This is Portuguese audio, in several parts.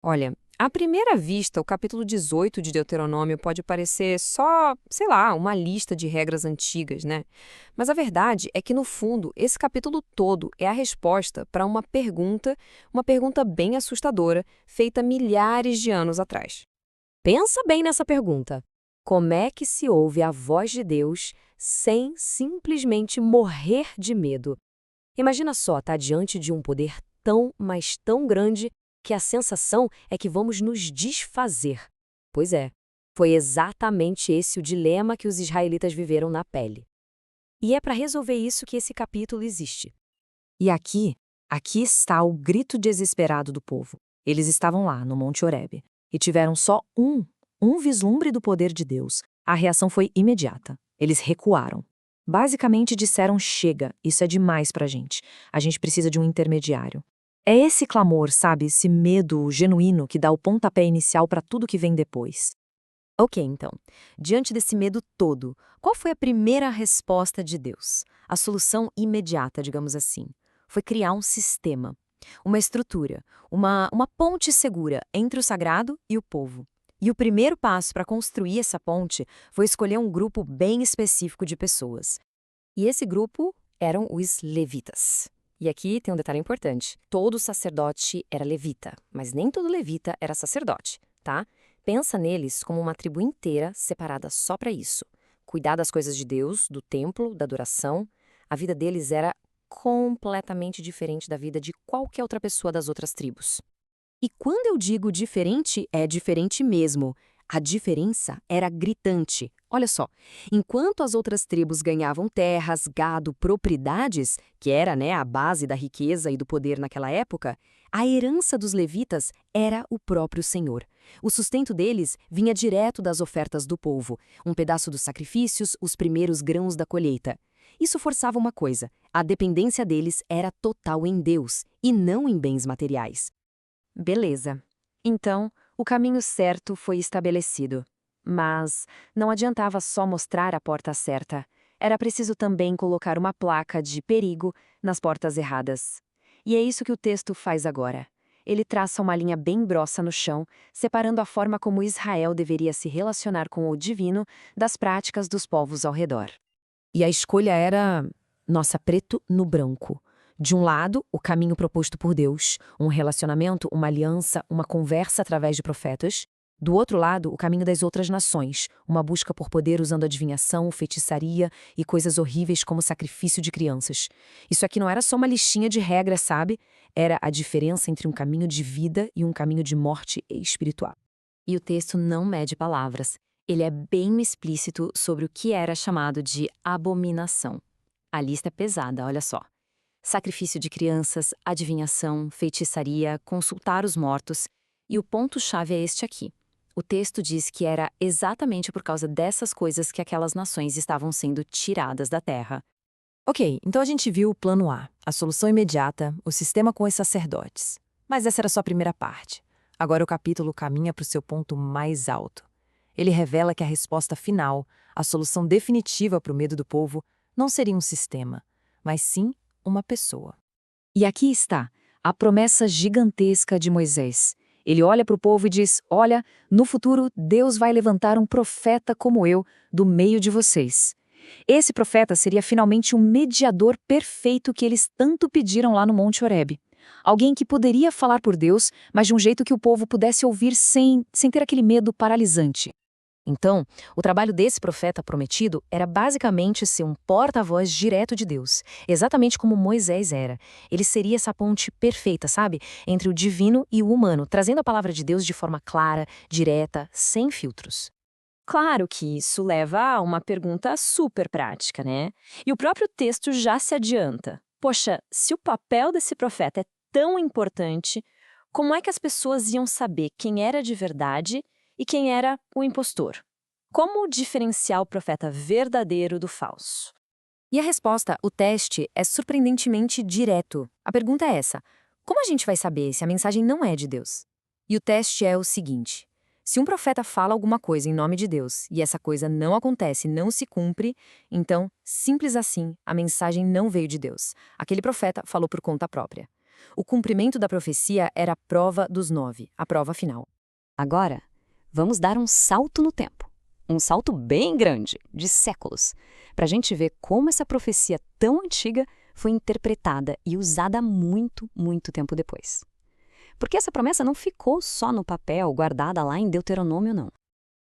Olha, à primeira vista, o capítulo 18 de Deuteronômio pode parecer só, sei lá, uma lista de regras antigas, né? Mas a verdade é que, no fundo, esse capítulo todo é a resposta para uma pergunta bem assustadora, feita milhares de anos atrás. Pensa bem nessa pergunta. Como é que se ouve a voz de Deus sem simplesmente morrer de medo? Imagina só estar diante de um poder tão, mas tão grande que a sensação é que vamos nos desfazer. Pois é, foi exatamente esse o dilema que os israelitas viveram na pele. E é para resolver isso que esse capítulo existe. E aqui está o grito desesperado do povo. Eles estavam lá, no Monte Horebe, e tiveram só um vislumbre do poder de Deus. A reação foi imediata. Eles recuaram. Basicamente disseram: chega, isso é demais pra gente. A gente precisa de um intermediário. É esse clamor, sabe, esse medo genuíno que dá o pontapé inicial para tudo que vem depois. Ok, então, diante desse medo todo, qual foi a primeira resposta de Deus? A solução imediata, digamos assim, foi criar um sistema, uma estrutura, uma ponte segura entre o sagrado e o povo. E o primeiro passo para construir essa ponte foi escolher um grupo bem específico de pessoas. E esse grupo eram os levitas. E aqui tem um detalhe importante: todo sacerdote era levita, mas nem todo levita era sacerdote, tá? Pensa neles como uma tribo inteira separada só para isso. Cuidar das coisas de Deus, do templo, da adoração. A vida deles era completamente diferente da vida de qualquer outra pessoa das outras tribos. E quando eu digo diferente, é diferente mesmo. A diferença era gritante. Olha só, enquanto as outras tribos ganhavam terras, gado, propriedades, que era, a base da riqueza e do poder naquela época, a herança dos levitas era o próprio Senhor. O sustento deles vinha direto das ofertas do povo, um pedaço dos sacrifícios, os primeiros grãos da colheita. Isso forçava uma coisa: a dependência deles era total em Deus e não em bens materiais. Beleza. Então, o caminho certo foi estabelecido. Mas não adiantava só mostrar a porta certa. Era preciso também colocar uma placa de perigo nas portas erradas. E é isso que o texto faz agora. Ele traça uma linha bem grossa no chão, separando a forma como Israel deveria se relacionar com o divino das práticas dos povos ao redor. E a escolha era, nossa, preto no branco. De um lado, o caminho proposto por Deus, um relacionamento, uma aliança, uma conversa através de profetas. Do outro lado, o caminho das outras nações, uma busca por poder usando adivinhação, feitiçaria e coisas horríveis como sacrifício de crianças. Isso aqui não era só uma listinha de regras, sabe? Era a diferença entre um caminho de vida e um caminho de morte espiritual. E o texto não mede palavras. Ele é bem explícito sobre o que era chamado de abominação. A lista é pesada, olha só. Sacrifício de crianças, adivinhação, feitiçaria, consultar os mortos. E o ponto-chave é este aqui. O texto diz que era exatamente por causa dessas coisas que aquelas nações estavam sendo tiradas da terra. Ok, então a gente viu o plano A, a solução imediata, o sistema com os sacerdotes. Mas essa era só a primeira parte. Agora o capítulo caminha para o seu ponto mais alto. Ele revela que a resposta final, a solução definitiva para o medo do povo, não seria um sistema, mas sim uma pessoa. E aqui está, a promessa gigantesca de Moisés. Ele olha para o povo e diz: olha, no futuro Deus vai levantar um profeta como eu do meio de vocês. Esse profeta seria finalmente o mediador perfeito que eles tanto pediram lá no Monte Horebe. Alguém que poderia falar por Deus, mas de um jeito que o povo pudesse ouvir sem ter aquele medo paralisante. Então, o trabalho desse profeta prometido era basicamente ser um porta-voz direto de Deus, exatamente como Moisés era. Ele seria essa ponte perfeita, sabe? Entre o divino e o humano, trazendo a palavra de Deus de forma clara, direta, sem filtros. Claro que isso leva a uma pergunta super prática, né? E o próprio texto já se adianta. Poxa, se o papel desse profeta é tão importante, como é que as pessoas iam saber quem era de verdade e quem era o impostor? Como diferenciar o profeta verdadeiro do falso? E a resposta, o teste, é surpreendentemente direto. A pergunta é essa: como a gente vai saber se a mensagem não é de Deus? E o teste é o seguinte: se um profeta fala alguma coisa em nome de Deus e essa coisa não acontece, não se cumpre, então, simples assim, a mensagem não veio de Deus. Aquele profeta falou por conta própria. O cumprimento da profecia era a prova dos 9, a prova final. Agora, vamos dar um salto no tempo. Um salto bem grande, de séculos, para a gente ver como essa profecia tão antiga foi interpretada e usada muito, muito tempo depois. Porque essa promessa não ficou só no papel, guardada lá em Deuteronômio, não.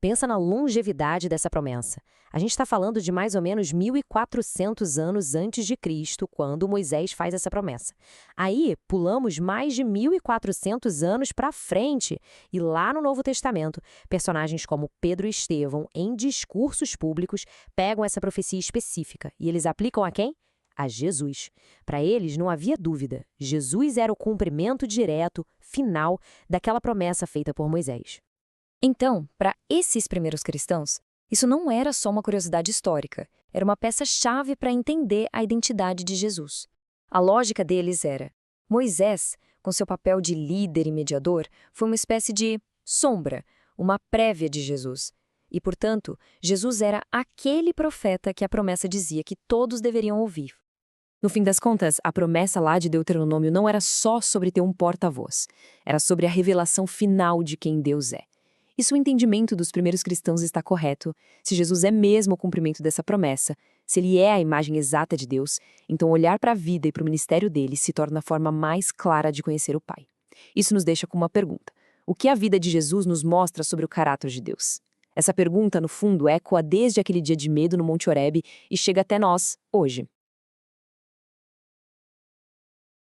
Pensa na longevidade dessa promessa. A gente está falando de mais ou menos 1.400 anos antes de Cristo, quando Moisés faz essa promessa. Aí, pulamos mais de 1.400 anos para frente, e lá no Novo Testamento, personagens como Pedro e Estevão, em discursos públicos, pegam essa profecia específica e eles aplicam a quem? A Jesus. Para eles, não havia dúvida. Jesus era o cumprimento direto, final, daquela promessa feita por Moisés. Então, para esses primeiros cristãos, isso não era só uma curiosidade histórica, era uma peça-chave para entender a identidade de Jesus. A lógica deles era: Moisés, com seu papel de líder e mediador, foi uma espécie de sombra, uma prévia de Jesus. E, portanto, Jesus era aquele profeta que a promessa dizia que todos deveriam ouvir. No fim das contas, a promessa lá de Deuteronômio não era só sobre ter um porta-voz. Era sobre a revelação final de quem Deus é. E se o entendimento dos primeiros cristãos está correto, se Jesus é mesmo o cumprimento dessa promessa, se ele é a imagem exata de Deus, então olhar para a vida e para o ministério dele se torna a forma mais clara de conhecer o Pai. Isso nos deixa com uma pergunta: o que a vida de Jesus nos mostra sobre o caráter de Deus? Essa pergunta, no fundo, ecoa desde aquele dia de medo no Monte Horebe e chega até nós, hoje.